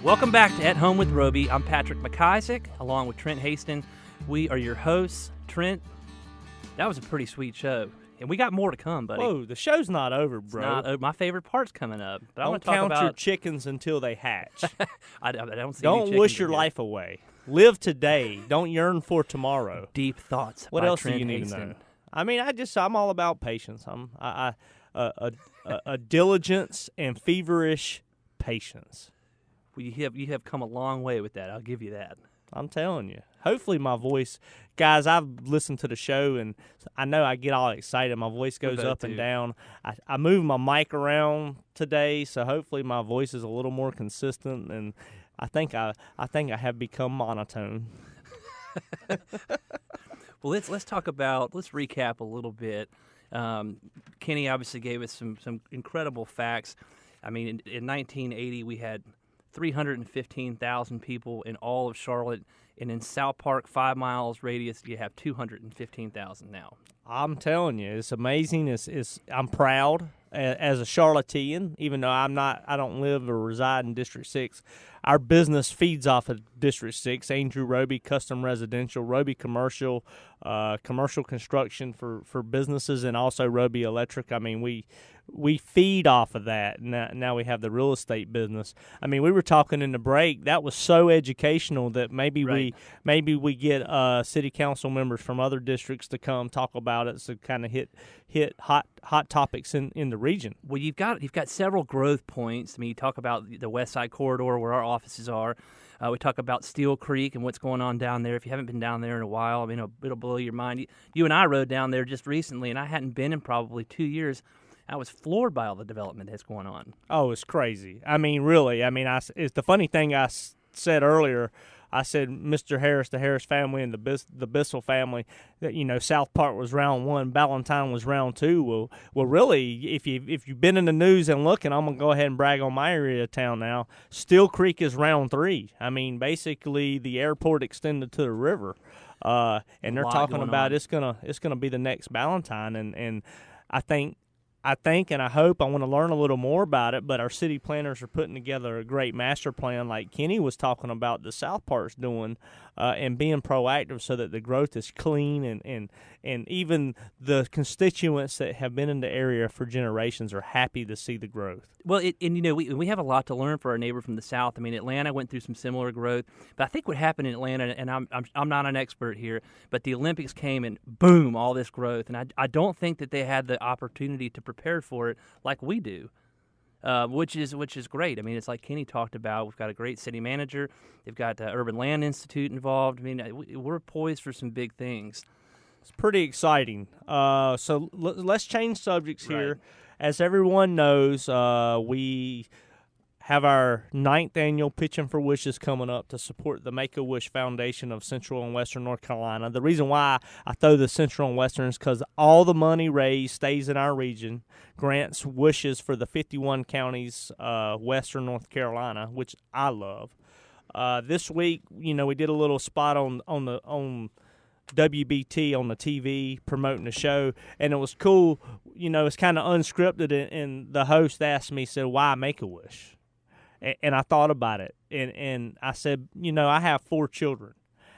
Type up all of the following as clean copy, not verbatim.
Welcome back to At Home with Roby. I'm Patrick McIsaac, along with Trent Haston. We are your hosts. Trent, that was a pretty sweet show. And we got more to come, buddy. Whoa, the show's not over, bro. My favorite part's coming up. But Don't count your chickens until they hatch. I don't see Don't any wish your here. life away. Live today. Don't yearn for tomorrow. Deep thoughts. What by else Trent do you need Haston. to know? I mean, I'm all about patience. A diligence and feverish patience. Well, you have come a long way with that. I'll give you that. I'm telling you. Hopefully my voice, guys, I've listened to the show, and I know I get all excited. My voice goes up and down. I move my mic around today, so hopefully my voice is a little more consistent, and I think I have become monotone. Well, let's recap a little bit. Kenny obviously gave us some incredible facts. I mean, in 1980, we had 315,000 people in all of Charlotte, and in South Park, 5 miles radius, you have 215,000 now. I'm telling you, it's amazing. I'm proud as a Charlottean, even though I don't live or reside in District 6. Our business feeds off of District 6, Andrew Roby Custom Residential, Roby Commercial, commercial construction for businesses, and also Roby Electric. I mean, we feed off of that. Now we have the real estate business. I mean, we were talking in the break. That was so educational that maybe we get city council members from other districts to come talk about it, to kind of hit hot topics in the region. Well, you've got several growth points. I mean, you talk about the West Side Corridor where our offices are. We talk about Steel Creek and what's going on down there. If you haven't been down there in a while, I mean, it'll blow your mind. You and I rode down there just recently, and I hadn't been in probably 2 years. I was floored by all the development that's going on. Oh, it's crazy. I mean, really. I mean, it's the funny thing I said earlier. I said Mr. Harris, the Harris family, and the Bissell family, that South Park was round 1, Ballantyne was round 2. Well, really, if you've been in the news and looking, I'm gonna go ahead and brag on my area of town now. Steel Creek is round 3. I mean, basically the airport extended to the river, and they're talking about it's gonna be the next Ballantyne, and I think and I hope, I want to learn a little more about it, but our city planners are putting together a great master plan like Kenny was talking about the South Park's doing, and being proactive so that the growth is clean, and even the constituents that have been in the area for generations are happy to see the growth. Well, we have a lot to learn for our neighbor from the South. I mean, Atlanta went through some similar growth, but I think what happened in Atlanta, and I'm not an expert here, but the Olympics came and boom, all this growth, and I don't think that they had the opportunity to prepare for it like we do, which is great. I mean, it's like Kenny talked about. We've got a great city manager. They've got the Urban Land Institute involved. I mean, we're poised for some big things. It's pretty exciting. So let's change subjects here. Right. As everyone knows, we have our 9th annual Pitching for Wishes coming up to support the Make-A-Wish Foundation of Central and Western North Carolina. The reason why I throw the Central and Western is because all the money raised stays in our region, grants wishes for the 51 counties Western North Carolina, which I love. This week, we did a little spot on WBT on the TV promoting the show, and it was cool. It's kind of unscripted, and the host asked me, said, "Why Make-A-Wish?" And I thought about it, and I said, I have 4 children,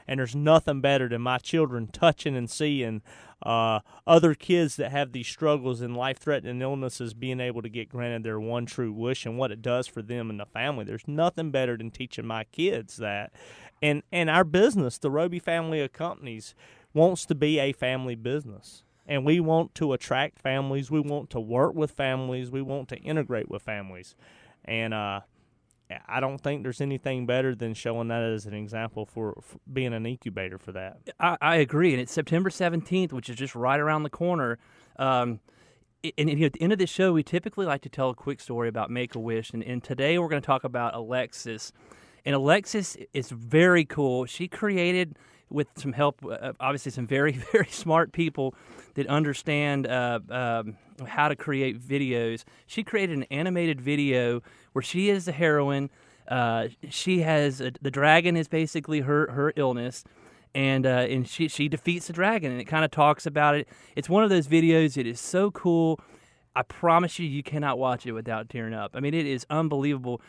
and there's nothing better than my children touching and seeing other kids that have these struggles and life-threatening illnesses being able to get granted their one true wish and what it does for them and the family. There's nothing better than teaching my kids that. And our business, the Roby family of companies, wants to be a family business. And we want to attract families. We want to work with families. We want to integrate with families. And I don't think there's anything better than showing that as an example for being an incubator for that. I agree, and it's September 17th, which is just right around the corner. And at the end of the show, we typically like to tell a quick story about Make-A-Wish, and today we're going to talk about Alexis. And Alexis is very cool. She created, with some help, obviously some very, very smart people that understand how to create videos. She created an animated video where she is the heroine. She has the dragon is basically her illness, and she defeats the dragon, and it kind of talks about it. It's one of those videos. It is so cool. I promise you cannot watch it without tearing up. I mean, it is unbelievable.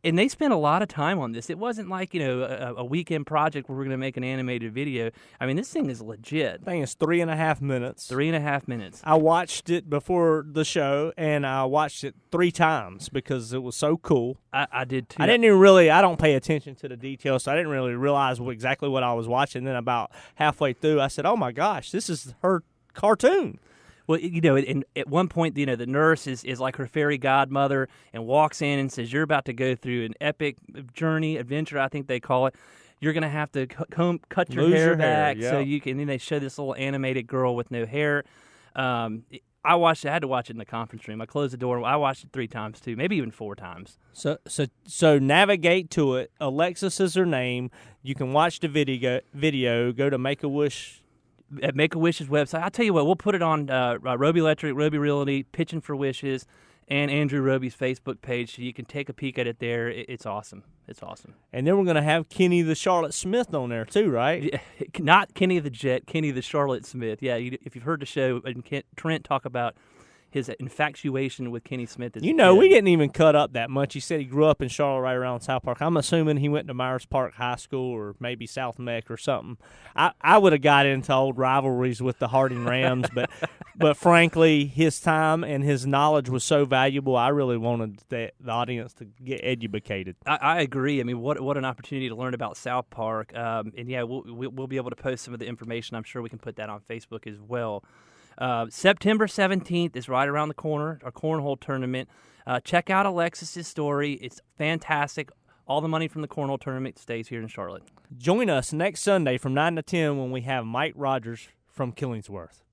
And they spent a lot of time on this. It wasn't like, a weekend project where we're going to make an animated video. I mean, this thing is legit. I think it's 3.5 minutes. 3.5 minutes. I watched it before the show, and I watched it 3 times because it was so cool. I did too. I don't pay attention to the details, so I didn't really realize exactly what I was watching. Then about halfway through, I said, oh my gosh, this is her cartoon. Well, and at one point, the nurse is like her fairy godmother and walks in and says, you're about to go through an epic adventure, I think they call it. You're going to have to cut your hair back so you can. And then they show this little animated girl with no hair. I had to watch it in the conference room. I closed the door. I watched it 3 times too, maybe even 4 times. So navigate to it. Alexis is her name. You can watch the video. Go to Make-A-Wish. At Make-A-Wish's website. I'll tell you what, we'll put it on Roby Electric, Roby Realty, Pitching for Wishes, and Andrew Roby's Facebook page, so you can take a peek at it there. It's awesome. It's awesome. And then we're going to have Kenny the Charlotte Smith on there too, right? Yeah, not Kenny the Jet, Kenny the Charlotte Smith. Yeah, if you've heard the show, and Trent talk about his infatuation with Kenny Smith. We didn't even cut up that much. He said he grew up in Charlotte right around South Park. I'm assuming he went to Myers Park High School or maybe South Meck or something. I would have got into old rivalries with the Harding Rams, but frankly, his time and his knowledge was so valuable, I really wanted the audience to get educated. I agree. I mean, what an opportunity to learn about South Park. And yeah, we'll be able to post some of the information. I'm sure we can put that on Facebook as well. September 17th is right around the corner, our cornhole tournament. Check out Alexis's story. It's fantastic. All the money from the cornhole tournament stays here in Charlotte. Join us next Sunday from 9 to 10 when we have Mike Rogers from Killingsworth.